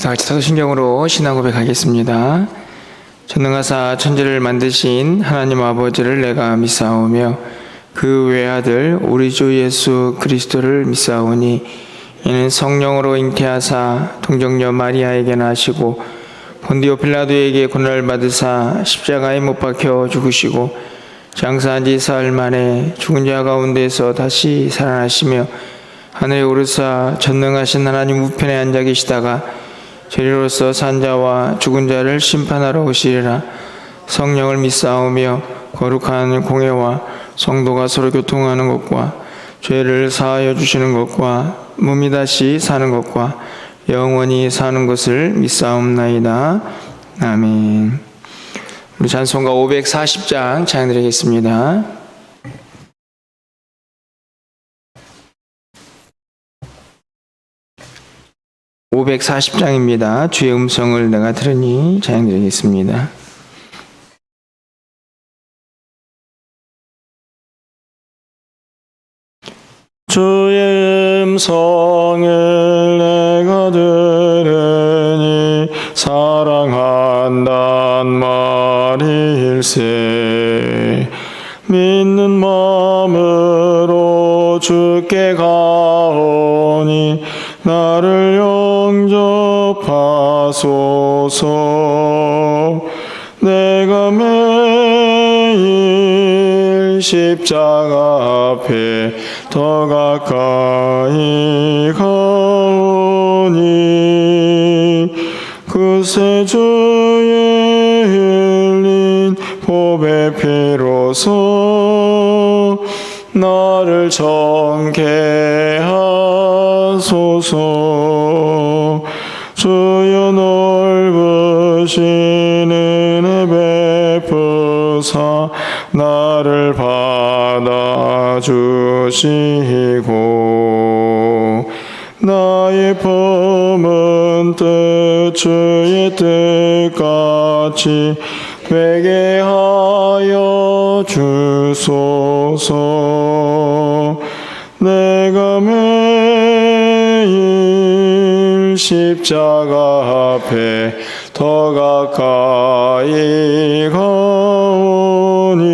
다 같이 사도신경으로 신앙 고백하겠습니다. 전능하사 천지를 만드신 하나님 아버지를 내가 믿사오며 그 외아들 우리 주 예수 그리스도를 믿사오니 이는 성령으로 잉태하사 동정녀 마리아에게 나시고 본디오 빌라도에게 고난을 받으사 십자가에 못 박혀 죽으시고 장사한 지 사흘 만에 죽은 자 가운데서 다시 살아나시며 하늘에 오르사 전능하신 하나님 우편에 앉아 계시다가 죄리로서 산 자와 죽은 자를 심판하러 오시리라. 성령을 믿사오며 거룩한 공회와 성도가 서로 교통하는 것과 죄를 사하여 주시는 것과 몸이 다시 사는 것과 영원히 사는 것을 믿사옵나이다. 아멘. 우리 찬송가 540장 찬양드리겠습니다. (540장입니다) 주의 음성을 내가 들으니 찬양드리겠습니다. 주의 음성을 내가 들으니 사랑한단 말일세. 믿는 마음으로 주께 가오니 나를 영접하소서. 내가 매일 십자가 앞에 더 가까이 가오니 그새 주의 흘린 보배 피로써 나를 정케 하소서. 주여 넓으신 은혜 베푸사 나를 받아주시고 나의 품은 뜻 주의 뜻같이 되게 하여 주소서. 내가 매일 십자가 앞에 더 가까이 가오니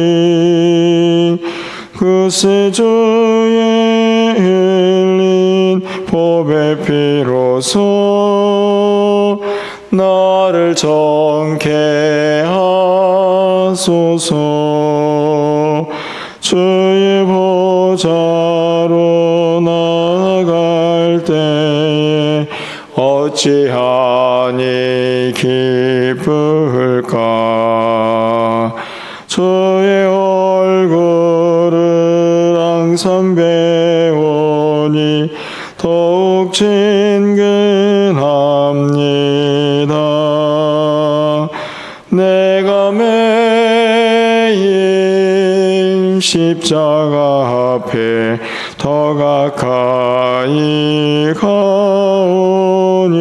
그새 주의 흘린 보배 피로써 나를 정케 하소서. 주의 보좌로 나아갈 때에 어찌하니 기쁠까. 주의 얼굴을 항상 배우니 더욱 친근합니다. 내가 매일 십자가 앞에 더 가까이 가오니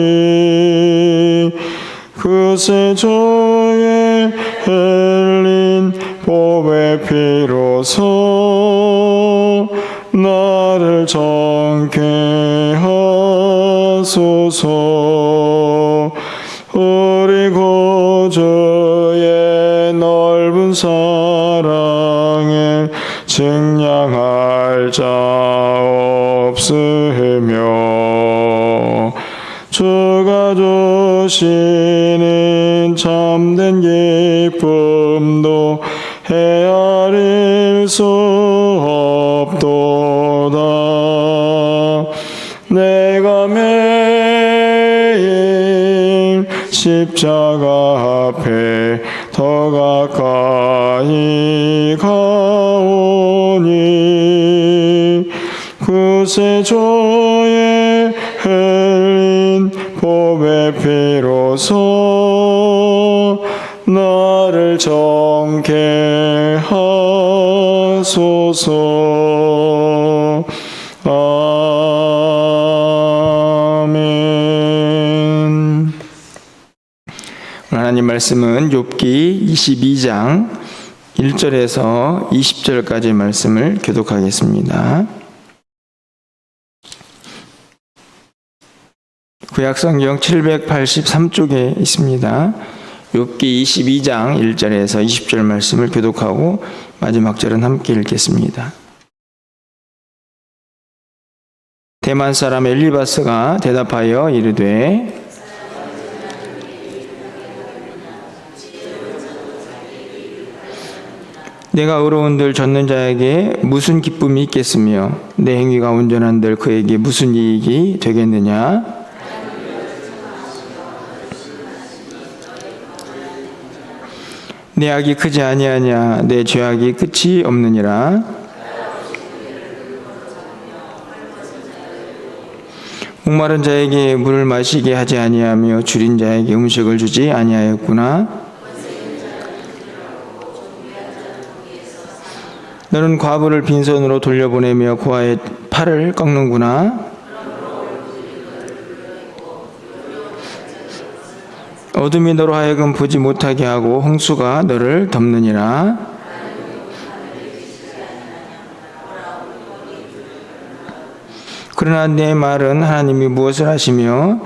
그새 주의 흘린 보배 피로써 나를 정케 하소서. 우리 구주의 넓은 사랑에 증량할 자 없으며 주가 주시는 참된 기쁨도 헤아릴 수 없도다. 내가 매일 십자가 앞에 더 가까이 가오니 그새 주의 흘린 보배 피로써 나를 정케 하소서. 아멘. 하나님 말씀은 욥기 22장 1절에서 20절까지 말씀을 교독하겠습니다. 구약성경 783쪽에 있습니다. 욥기 22장 1절에서 20절 말씀을 교독하고 마지막 절은 함께 읽겠습니다. 대만 사람 엘리바스가 대답하여 이르되 내가 의로운들 젖는 자에게 무슨 기쁨이 있겠으며 내 행위가 온전한들 그에게 무슨 이익이 되겠느냐? 내 악이 크지 아니하냐? 내 죄악이 끝이 없느니라. 목마른 자에게 물을 마시게 하지 아니하며 줄인 자에게 음식을 주지 아니하였구나. 너는 과부를 빈손으로 돌려보내며 고아의 팔을 꺾는구나. 어둠이 너로 하여금 보지 못하게 하고 홍수가 너를 덮느니라. 그러나 내 말은 하나님이 무엇을 하시며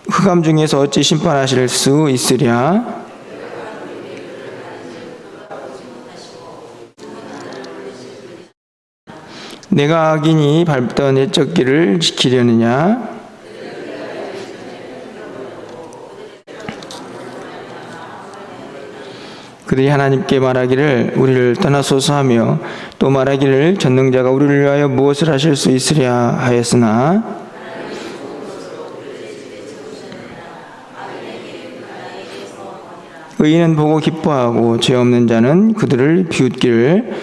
흑암 중에서 어찌 심판하실 수 있으랴. 내가 악인이 밟던 옛적 길을 지키려느냐? 그들이 하나님께 말하기를 우리를 떠나소서 하며 또 말하기를 전능자가 우리를 위하여 무엇을 하실 수 있으랴 하였으나 의인은 보고 기뻐하고 죄 없는 자는 그들을 비웃기를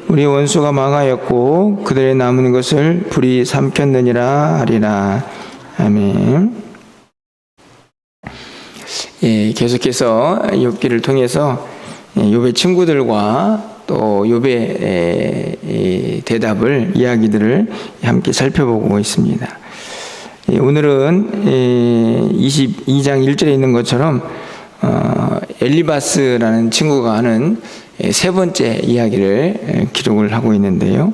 우리 원수가 망하였고 그들의 남은 것을 불이 삼켰느니라 하리라. 아멘. 계속해서 욥기를 통해서 욥의 친구들과 또 욥의 대답을 이야기들을 함께 살펴보고 있습니다. 오늘은 22장 1절에 있는 것처럼 엘리바스라는 친구가 하는 세 번째 이야기를 기록을 하고 있는데요.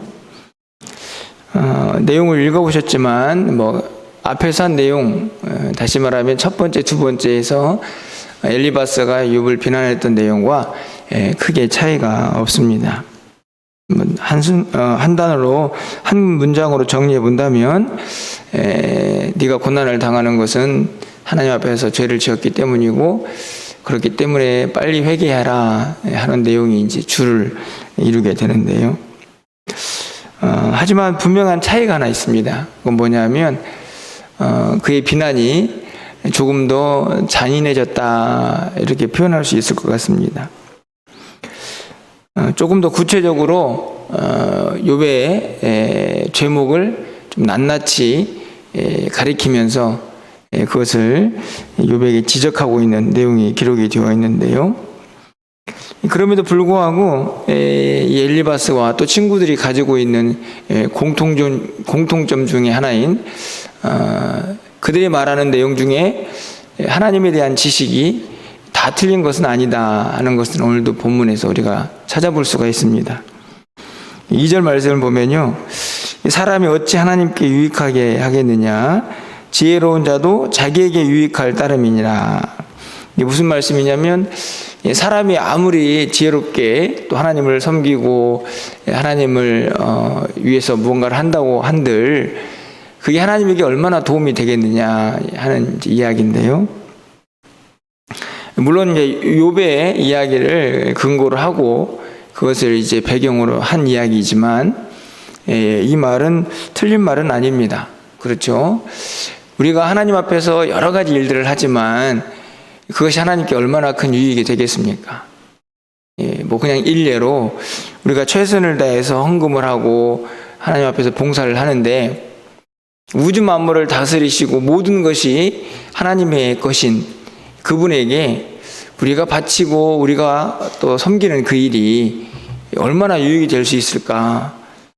내용을 읽어보셨지만 앞에서 한 내용, 다시 말하면 첫 번째, 두 번째에서 엘리바스가 욥을 비난했던 내용과 크게 차이가 없습니다. 한 단어로, 한 문장으로 정리해 본다면 네가 고난을 당하는 것은 하나님 앞에서 죄를 지었기 때문이고 그렇기 때문에 빨리 회개하라 하는 내용이 이제 줄을 이루게 되는데요. 하지만 분명한 차이가 하나 있습니다. 그건 뭐냐면 그의 비난이 조금 더 잔인해졌다 이렇게 표현할 수 있을 것 같습니다. 조금 더 구체적으로 욥의 죄목을 좀 낱낱이 가리키면서 그것을 욥에게 지적하고 있는 내용이 기록이 되어 있는데요. 그럼에도 불구하고 이 엘리바스와 또 친구들이 가지고 있는 공통점 중에 하나인 그들이 말하는 내용 중에 하나님에 대한 지식이 다 틀린 것은 아니다 하는 것은 오늘도 본문에서 우리가 찾아볼 수가 있습니다. 2절 말씀을 보면요, 사람이 어찌 하나님께 유익하게 하겠느냐? 지혜로운 자도 자기에게 유익할 따름이니라. 이게 무슨 말씀이냐면 사람이 아무리 지혜롭게 또 하나님을 섬기고 하나님을 위해서 무언가를 한다고 한들 그게 하나님에게 얼마나 도움이 되겠느냐 하는 이야기인데요. 물론 이제 욥의 이야기를 근거로 하고 그것을 이제 배경으로 한 이야기이지만 이 말은 틀린 말은 아닙니다. 그렇죠? 우리가 하나님 앞에서 여러 가지 일들을 하지만 그것이 하나님께 얼마나 큰 유익이 되겠습니까? 그냥 일례로 우리가 최선을 다해서 헌금을 하고 하나님 앞에서 봉사를 하는데 우주 만물을 다스리시고 모든 것이 하나님의 것인 그분에게 우리가 바치고 우리가 또 섬기는 그 일이 얼마나 유익이 될 수 있을까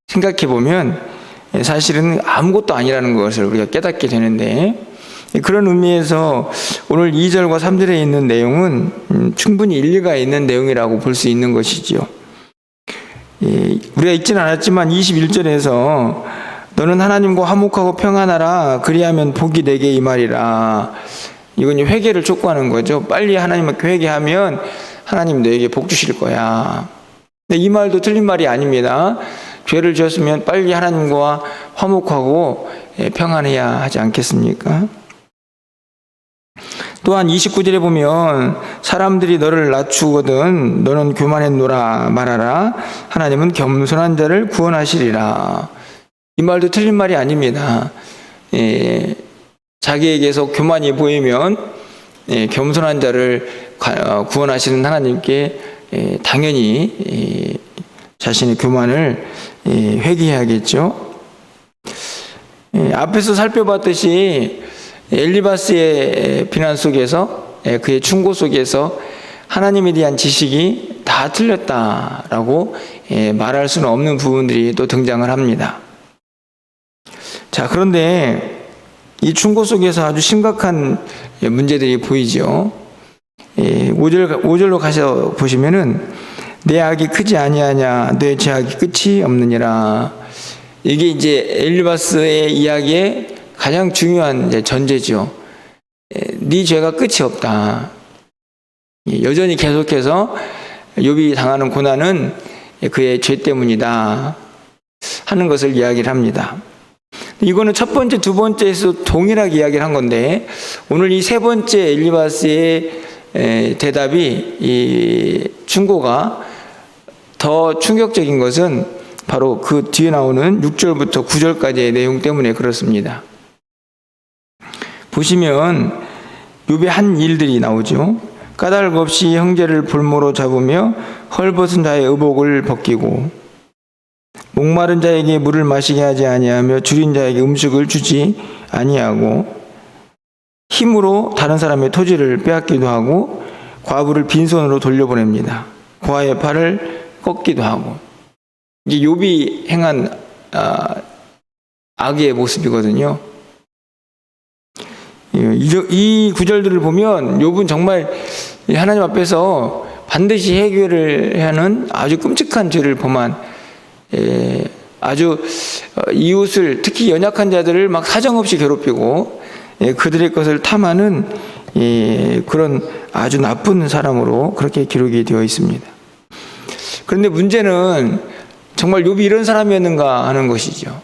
생각해 보면 사실은 아무것도 아니라는 것을 우리가 깨닫게 되는데, 그런 의미에서 오늘 2절과 3절에 있는 내용은 충분히 일리가 있는 내용이라고 볼 수 있는 것이지요. 우리가 읽지는 않았지만 21절에서 너는 하나님과 화목하고 평안하라. 그리하면 복이 내게 임하리라. 이건 회개를 촉구하는 거죠. 빨리 하나님께 회개하면 하나님 너에게 복 주실 거야. 근데 이 말도 틀린 말이 아닙니다. 죄를 지었으면 빨리 하나님과 화목하고 평안해야 하지 않겠습니까? 또한 29절에 보면 사람들이 너를 낮추거든 너는 교만했노라 말하라. 하나님은 겸손한 자를 구원하시리라. 이 말도 틀린 말이 아닙니다. 자기에게서 교만이 보이면 겸손한 자를 구원하시는 하나님께 당연히 자신의 교만을 회개해야겠죠. 앞에서 살펴봤듯이 엘리바스의 비난 속에서, 그의 충고 속에서 하나님에 대한 지식이 다 틀렸다라고 말할 수는 없는 부분들이 또 등장을 합니다. 자, 그런데 이 충고 속에서 아주 심각한 문제들이 보이죠. 5절로 가서 보시면은 내 악이 크지 아니하냐 내 죄악이 끝이 없느니라. 이게 이제 엘리바스의 이야기의 가장 중요한 전제죠. 네 죄가 끝이 없다. 여전히 계속해서 욥이 당하는 고난은 그의 죄 때문이다 하는 것을 이야기를 합니다. 이거는 첫 번째, 두 번째에서 동일하게 이야기를 한 건데 오늘 이 세 번째 엘리바스의 대답이, 이 충고가 더 충격적인 것은 바로 그 뒤에 나오는 6절부터 9절까지의 내용 때문에 그렇습니다. 보시면 욥의 한 일들이 나오죠. 까닭 없이 형제를 볼모로 잡으며 헐벗은 자의 의복을 벗기고 목마른 자에게 물을 마시게 하지 아니하며 줄인 자에게 음식을 주지 아니하고 힘으로 다른 사람의 토지를 빼앗기도 하고 과부를 빈손으로 돌려보냅니다. 고아의 팔을 꺾기도 하고. 이게 욥이 행한 악의 모습이거든요. 이 구절들을 보면 욥은 정말 하나님 앞에서 반드시 해결을 하는 아주 끔찍한 죄를 범한, 아주 이웃을, 특히 연약한 자들을 막 사정없이 괴롭히고 그들의 것을 탐하는 그런 아주 나쁜 사람으로 그렇게 기록이 되어 있습니다. 그런데 문제는 정말 욥이 이런 사람이었는가 하는 것이죠.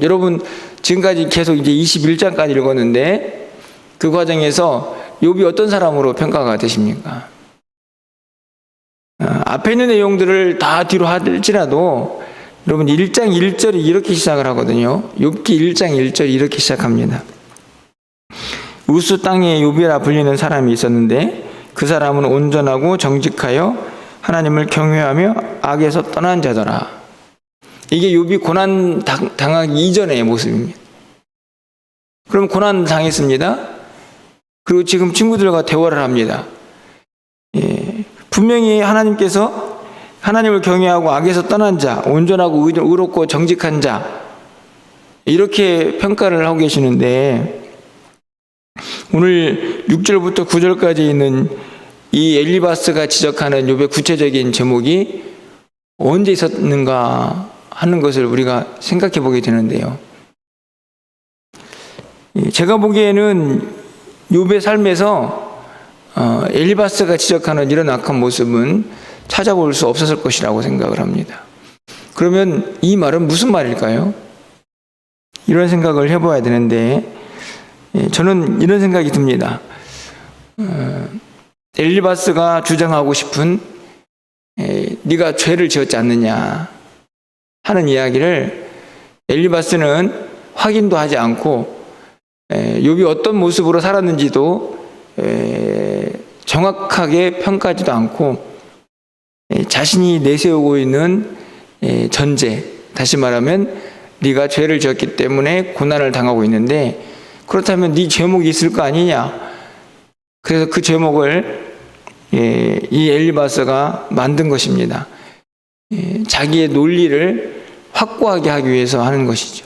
여러분 지금까지 계속 이제 21장까지 읽었는데 그 과정에서 욥이 어떤 사람으로 평가가 되십니까? 앞에 있는 내용들을 다 뒤로 할지라도 여러분 1장 1절이 이렇게 시작을 하거든요. 욥기 1장 1절이 이렇게 시작합니다. 우스 땅에 욥이라 불리는 사람이 있었는데 그 사람은 온전하고 정직하여 하나님을 경외하며 악에서 떠난 자더라. 이게 욥이 고난 당하기 이전의 모습입니다. 그럼 고난 당했습니다. 그리고 지금 친구들과 대화를 합니다. 분명히 하나님께서 하나님을 경외하고 악에서 떠난 자, 온전하고 의롭고 정직한 자, 이렇게 평가를 하고 계시는데 오늘 6절부터 9절까지 있는 이 엘리바스가 지적하는 욥의 구체적인 제목이 언제 있었는가 하는 것을 우리가 생각해 보게 되는데요. 제가 보기에는 욥의 삶에서 엘리바스가 지적하는 이런 악한 모습은 찾아볼 수 없었을 것이라고 생각을 합니다. 그러면 이 말은 무슨 말일까요? 이런 생각을 해봐야 되는데 저는 이런 생각이 듭니다. 엘리바스가 주장하고 싶은 네가 죄를 지었지 않느냐 하는 이야기를 엘리바스는 확인도 하지 않고 욥이 어떤 모습으로 살았는지도 정확하게 평가하지도 않고 자신이 내세우고 있는 전제, 다시 말하면 네가 죄를 지었기 때문에 고난을 당하고 있는데 그렇다면 네 죄목이 있을 거 아니냐. 그래서 그 제목을 이 엘리바스가 만든 것입니다. 자기의 논리를 확고하게 하기 위해서 하는 것이죠.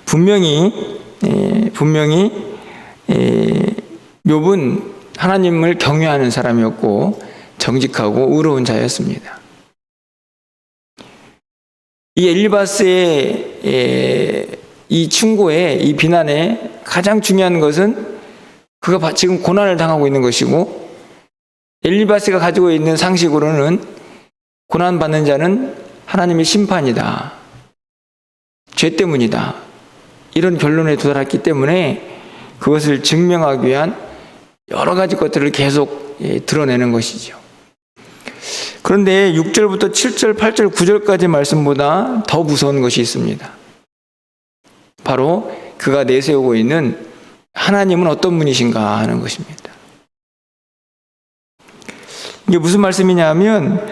분명히 욥은 하나님을 경외하는 사람이었고 정직하고 의로운 자였습니다. 이 엘리바스의 이 충고에, 이 비난에 가장 중요한 것은 그가 지금 고난을 당하고 있는 것이고, 엘리바스가 가지고 있는 상식으로는 고난받는 자는 하나님의 심판이다, 죄 때문이다, 이런 결론에 도달했기 때문에 그것을 증명하기 위한 여러 가지 것들을 계속 드러내는 것이죠. 그런데 6절부터 7절, 8절, 9절까지 말씀보다 더 무서운 것이 있습니다. 바로 그가 내세우고 있는 하나님은 어떤 분이신가 하는 것입니다. 이게 무슨 말씀이냐 하면,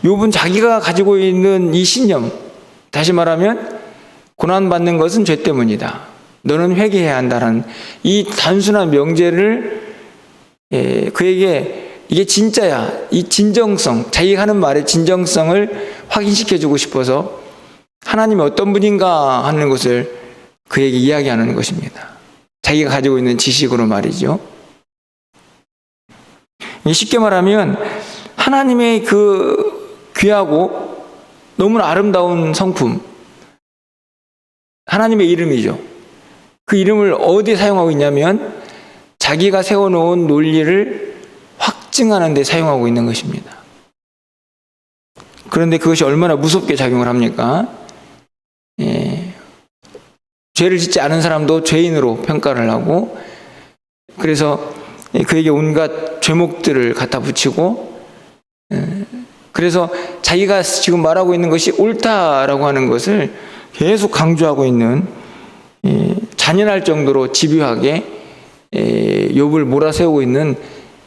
욥은 자기가 가지고 있는 이 신념, 다시 말하면 고난받는 것은 죄 때문이다, 너는 회개해야 한다는 이 단순한 명제를 그에게 이게 진짜야, 이 진정성, 자기가 하는 말의 진정성을 확인시켜주고 싶어서 하나님이 어떤 분인가 하는 것을 그에게 이야기하는 것입니다. 자기가 가지고 있는 지식으로 말이죠. 쉽게 말하면 하나님의 그 귀하고 너무나 아름다운 성품, 하나님의 이름이죠. 그 이름을 어디에 사용하고 있냐면 자기가 세워놓은 논리를 확증하는 데 사용하고 있는 것입니다. 그런데 그것이 얼마나 무섭게 작용을 합니까? 죄를 짓지 않은 사람도 죄인으로 평가를 하고, 그래서 그에게 온갖 죄목들을 갖다 붙이고, 그래서 자기가 지금 말하고 있는 것이 옳다라고 하는 것을 계속 강조하고 있는, 잔인할 정도로 집요하게 욥을 몰아세우고 있는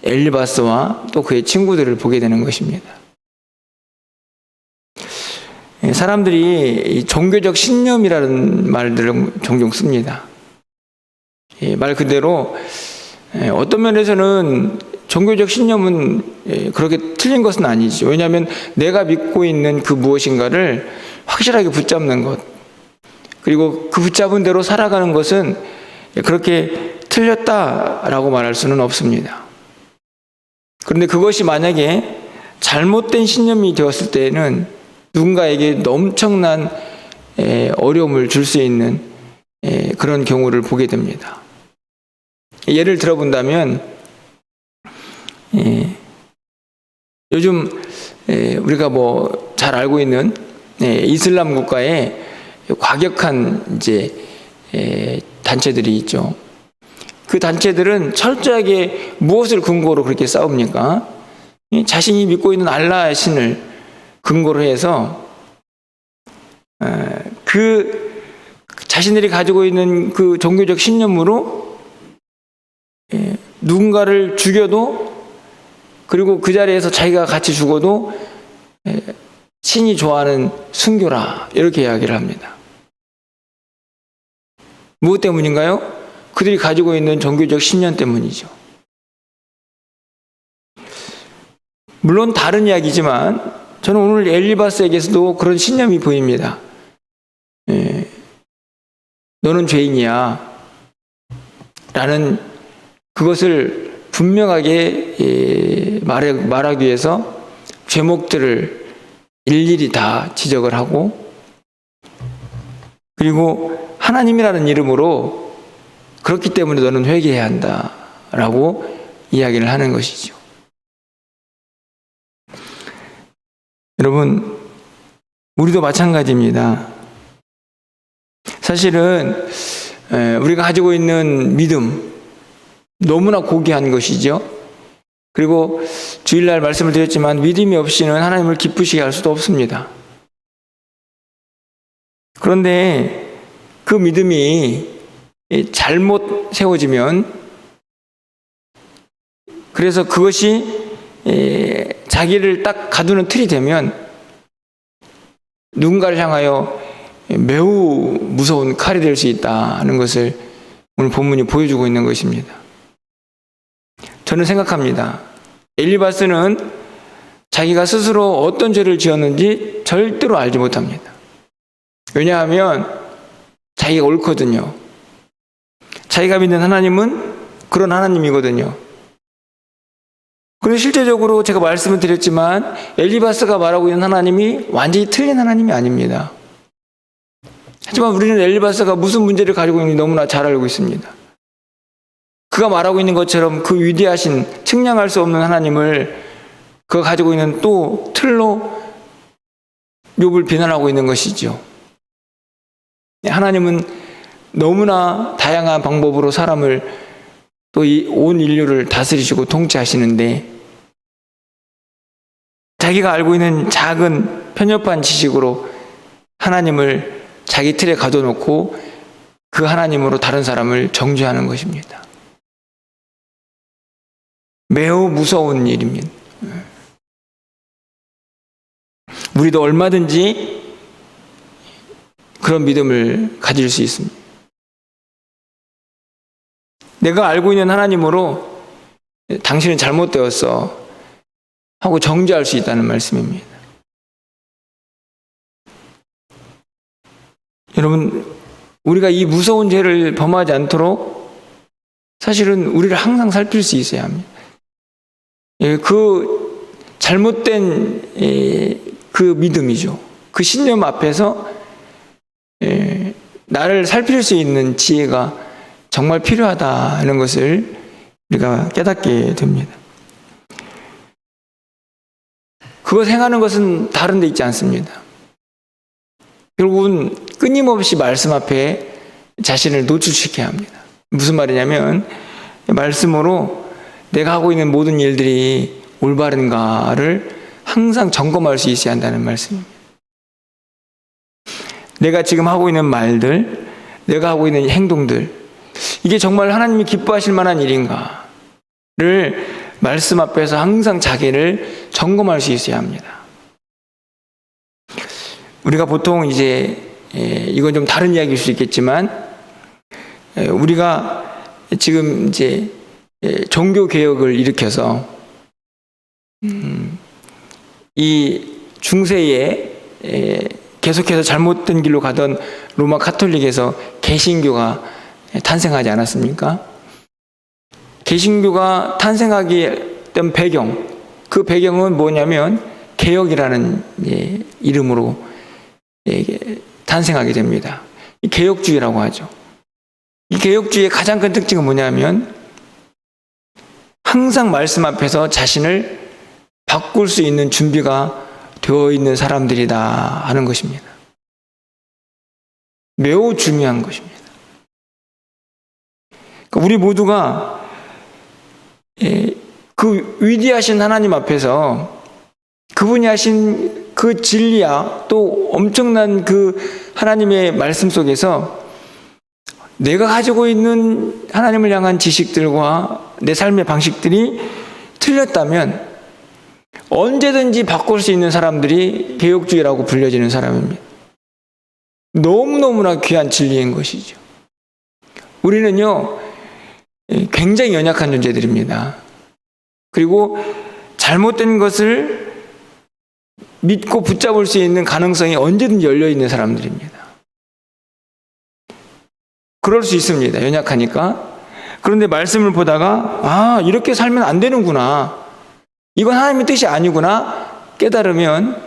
엘리바스와 또 그의 친구들을 보게 되는 것입니다. 사람들이 종교적 신념이라는 말들을 종종 씁니다. 말 그대로 어떤 면에서는 종교적 신념은 그렇게 틀린 것은 아니죠. 왜냐하면 내가 믿고 있는 그 무엇인가를 확실하게 붙잡는 것, 그리고 그 붙잡은 대로 살아가는 것은 그렇게 틀렸다라고 말할 수는 없습니다. 그런데 그것이 만약에 잘못된 신념이 되었을 때는 누군가에게 엄청난 어려움을 줄 수 있는 그런 경우를 보게 됩니다. 예를 들어본다면, 요즘 우리가 잘 알고 있는 이슬람 국가의 과격한 단체들이 있죠. 그 단체들은 철저하게 무엇을 근거로 그렇게 싸웁니까? 자신이 믿고 있는 알라의 신을 근거로 해서 그 자신들이 가지고 있는 그 종교적 신념으로 누군가를 죽여도, 그리고 그 자리에서 자기가 같이 죽어도 신이 좋아하는 순교라, 이렇게 이야기를 합니다. 무엇 때문인가요? 그들이 가지고 있는 종교적 신념 때문이죠. 물론 다른 이야기지만 저는 오늘 엘리바스에게서도 그런 신념이 보입니다. 너는 죄인이야 라는 그것을 분명하게 말하기 위해서 죄목들을 일일이 다 지적을 하고, 그리고 하나님이라는 이름으로 그렇기 때문에 너는 회개해야 한다라고 이야기를 하는 것이죠. 여러분, 우리도 마찬가지입니다. 사실은 우리가 가지고 있는 믿음, 너무나 고귀한 것이죠. 그리고 주일날 말씀을 드렸지만 믿음이 없이는 하나님을 기쁘시게 할 수도 없습니다. 그런데 그 믿음이 잘못 세워지면, 그래서 그것이 자기를 딱 가두는 틀이 되면 누군가를 향하여 매우 무서운 칼이 될 수 있다는 것을 오늘 본문이 보여주고 있는 것입니다. 저는 생각합니다. 엘리바스는 자기가 스스로 어떤 죄를 지었는지 절대로 알지 못합니다. 왜냐하면 자기가 옳거든요. 자기가 믿는 하나님은 그런 하나님이거든요. 그리고 실제적으로 제가 말씀을 드렸지만 엘리바스가 말하고 있는 하나님이 완전히 틀린 하나님이 아닙니다. 하지만 우리는 엘리바스가 무슨 문제를 가지고 있는지 너무나 잘 알고 있습니다. 그가 말하고 있는 것처럼 그 위대하신 측량할 수 없는 하나님을 그가 가지고 있는 또 틀로 욥을 비난하고 있는 것이죠. 하나님은 너무나 다양한 방법으로 사람을 또 이 온 인류를 다스리시고 통치하시는데 자기가 알고 있는 작은 편협한 지식으로 하나님을 자기 틀에 가둬놓고 그 하나님으로 다른 사람을 정죄하는 것입니다. 매우 무서운 일입니다. 우리도 얼마든지 그런 믿음을 가질 수 있습니다. 내가 알고 있는 하나님으로 당신은 잘못되었어 하고 정죄할 수 있다는 말씀입니다. 여러분, 우리가 이 무서운 죄를 범하지 않도록 사실은 우리를 항상 살필 수 있어야 합니다. 그 잘못된 그 믿음이죠. 그 신념 앞에서 나를 살필 수 있는 지혜가 정말 필요하다는 것을 우리가 깨닫게 됩니다. 그것 행하는 것은 다른 데 있지 않습니다. 결국은 끊임없이 말씀 앞에 자신을 노출시켜야 합니다. 무슨 말이냐면 말씀으로 내가 하고 있는 모든 일들이 올바른가를 항상 점검할 수 있어야 한다는 말씀입니다. 내가 지금 하고 있는 말들, 내가 하고 있는 행동들, 이게 정말 하나님이 기뻐하실 만한 일인가를 말씀 앞에서 항상 자기를 점검할 수 있어야 합니다. 우리가 보통 이제 이건 좀 다른 이야기일 수 있겠지만 우리가 지금 이제 종교 개혁을 일으켜서 이 중세에 계속해서 잘못된 길로 가던 로마 카톨릭에서 개신교가 탄생하지 않았습니까? 개신교가 탄생하게 된 배경, 그 배경은 뭐냐면 개혁이라는 이름으로 탄생하게 됩니다. 이 개혁주의라고 하죠. 이 개혁주의의 가장 큰 특징은 뭐냐면 항상 말씀 앞에서 자신을 바꿀 수 있는 준비가 되어 있는 사람들이다 하는 것입니다. 매우 중요한 것입니다. 우리 모두가 그 위대하신 하나님 앞에서 그분이 하신 그 진리야 또 엄청난 그 하나님의 말씀 속에서 내가 가지고 있는 하나님을 향한 지식들과 내 삶의 방식들이 틀렸다면 언제든지 바꿀 수 있는 사람들이 개혁주의라고 불려지는 사람입니다. 너무너무나 귀한 진리인 것이죠. 우리는요, 굉장히 연약한 존재들입니다. 그리고 잘못된 것을 믿고 붙잡을 수 있는 가능성이 언제든지 열려있는 사람들입니다. 그럴 수 있습니다. 연약하니까. 그런데 말씀을 보다가 이렇게 살면 안 되는구나. 이건 하나님의 뜻이 아니구나 깨달으면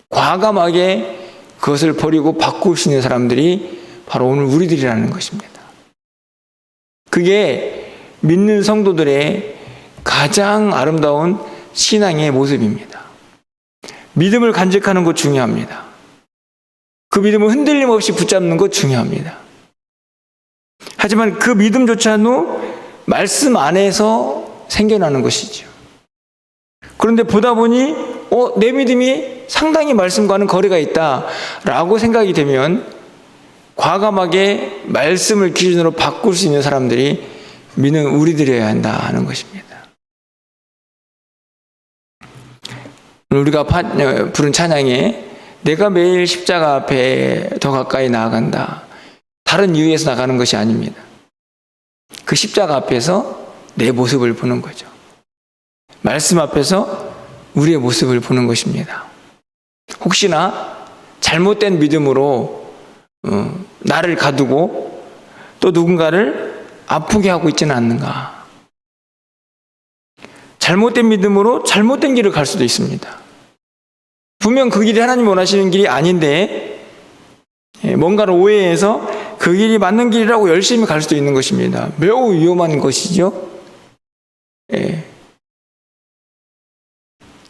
과감하게 그것을 버리고 바꿀 수 있는 사람들이 바로 오늘 우리들이라는 것입니다. 그게 믿는 성도들의 가장 아름다운 신앙의 모습입니다. 믿음을 간직하는 것 중요합니다. 그 믿음을 흔들림 없이 붙잡는 것 중요합니다. 하지만 그 믿음조차도 말씀 안에서 생겨나는 것이죠. 그런데 보다 보니 내 믿음이 상당히 말씀과는 거리가 있다라고 생각이 되면 과감하게 말씀을 기준으로 바꿀 수 있는 사람들이 믿는 우리들이어야 한다는 것입니다. 우리가 부른 찬양에 내가 매일 십자가 앞에 더 가까이 나아간다. 다른 이유에서 나가는 것이 아닙니다. 그 십자가 앞에서 내 모습을 보는 거죠. 말씀 앞에서 우리의 모습을 보는 것입니다. 혹시나 잘못된 믿음으로 나를 가두고 또 누군가를 아프게 하고 있지는 않는가. 잘못된 믿음으로 잘못된 길을 갈 수도 있습니다. 분명 그 길이 하나님 원하시는 길이 아닌데 뭔가를 오해해서 그 길이 맞는 길이라고 열심히 갈 수도 있는 것입니다. 매우 위험한 것이죠.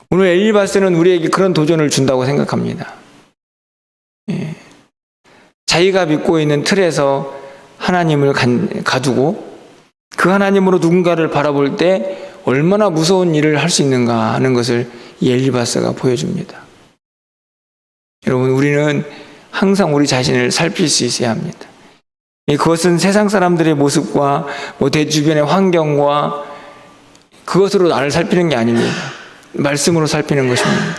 오늘 엘리바스는 우리에게 그런 도전을 준다고 생각합니다. 자기가 믿고 있는 틀에서 하나님을 가두고 그 하나님으로 누군가를 바라볼 때 얼마나 무서운 일을 할 수 있는가 하는 것을 이 엘리바스가 보여줍니다. 여러분, 우리는 항상 우리 자신을 살필 수 있어야 합니다. 그것은 세상 사람들의 모습과 대주변의 환경과 그것으로 나를 살피는 게 아닙니다. 말씀으로 살피는 것입니다.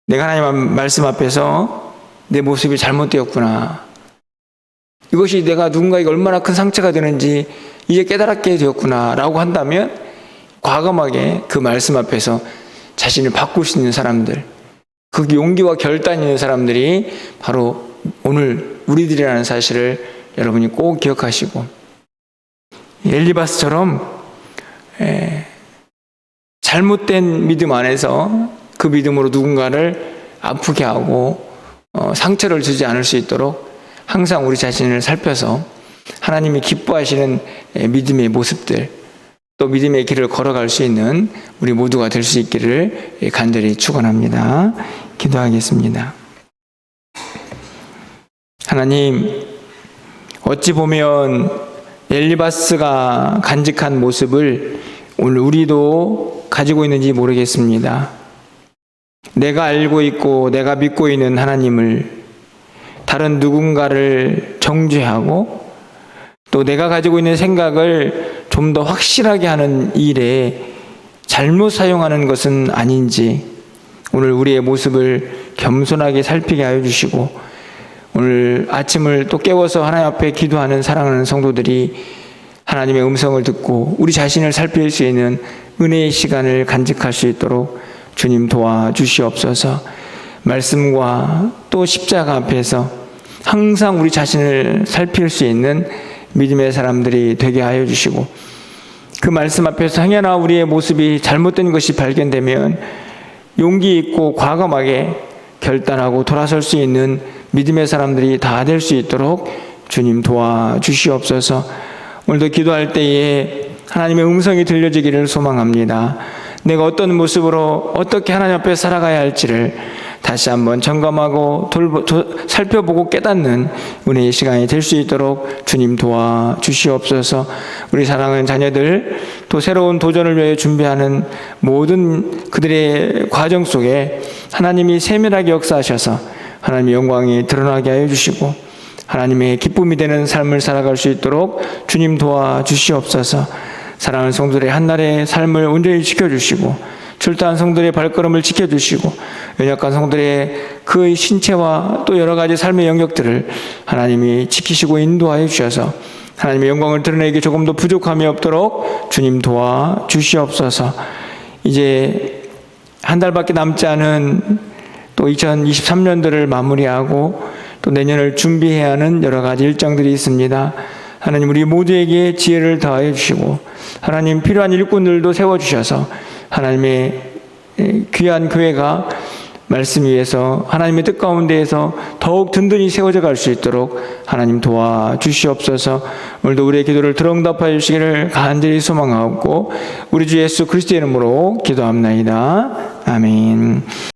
내가 하나님 말씀 앞에서 내 모습이 잘못되었구나. 이것이 내가 누군가에게 얼마나 큰 상처가 되는지 이제 깨달았게 되었구나 라고 한다면 과감하게 그 말씀 앞에서 자신을 바꿀 수 있는 사람들, 그 용기와 결단이 있는 사람들이 바로 오늘 우리들이라는 사실을 여러분이 꼭 기억하시고, 엘리바스처럼 잘못된 믿음 안에서 그 믿음으로 누군가를 아프게 하고 상처를 주지 않을 수 있도록 항상 우리 자신을 살펴서 하나님이 기뻐하시는 믿음의 모습들, 또 믿음의 길을 걸어갈 수 있는 우리 모두가 될 수 있기를 간절히 축원합니다. 기도하겠습니다. 하나님, 어찌 보면 엘리바스가 간직한 모습을 오늘 우리도 가지고 있는지 모르겠습니다. 내가 알고 있고 내가 믿고 있는 하나님을 다른 누군가를 정죄하고 또 내가 가지고 있는 생각을 좀 더 확실하게 하는 일에 잘못 사용하는 것은 아닌지 오늘 우리의 모습을 겸손하게 살피게 하여 주시고, 오늘 아침을 또 깨워서 하나님 앞에 기도하는 사랑하는 성도들이 하나님의 음성을 듣고 우리 자신을 살필 수 있는 은혜의 시간을 간직할 수 있도록 주님 도와주시옵소서. 말씀과 또 십자가 앞에서 항상 우리 자신을 살필 수 있는 믿음의 사람들이 되게 하여 주시고, 그 말씀 앞에서 행여나 우리의 모습이 잘못된 것이 발견되면 용기 있고 과감하게 결단하고 돌아설 수 있는 믿음의 사람들이 다 될 수 있도록 주님 도와주시옵소서. 오늘도 기도할 때에 하나님의 음성이 들려지기를 소망합니다. 내가 어떤 모습으로 어떻게 하나님 앞에 살아가야 할지를 다시 한번 점검하고 살펴보고 깨닫는 은혜의 시간이 될 수 있도록 주님 도와주시옵소서. 우리 사랑하는 자녀들, 또 새로운 도전을 위해 준비하는 모든 그들의 과정 속에 하나님이 세밀하게 역사하셔서 하나님의 영광이 드러나게 하여 주시고 하나님의 기쁨이 되는 삶을 살아갈 수 있도록 주님 도와주시옵소서. 사랑하는 성도들의 한날의 삶을 온전히 지켜주시고 출타한 성도들의 발걸음을 지켜주시고 연약한 성도들의 그 신체와 또 여러 가지 삶의 영역들을 하나님이 지키시고 인도하여 주셔서 하나님의 영광을 드러내기 조금 더 부족함이 없도록 주님 도와주시옵소서. 이제 한 달밖에 남지 않은 또 2023년도를 마무리하고 또 내년을 준비해야 하는 여러 가지 일정들이 있습니다. 하나님, 우리 모두에게 지혜를 더하여 주시고 하나님, 필요한 일꾼들도 세워주셔서 하나님의 귀한 교회가 말씀 위에서 하나님의 뜻 가운데에서 더욱 든든히 세워져 갈 수 있도록 하나님 도와주시옵소서. 오늘도 우리의 기도를 들응답하여 주시기를 간절히 소망하옵고 우리 주 예수 그리스도의 이름으로 기도합나이다. 아멘.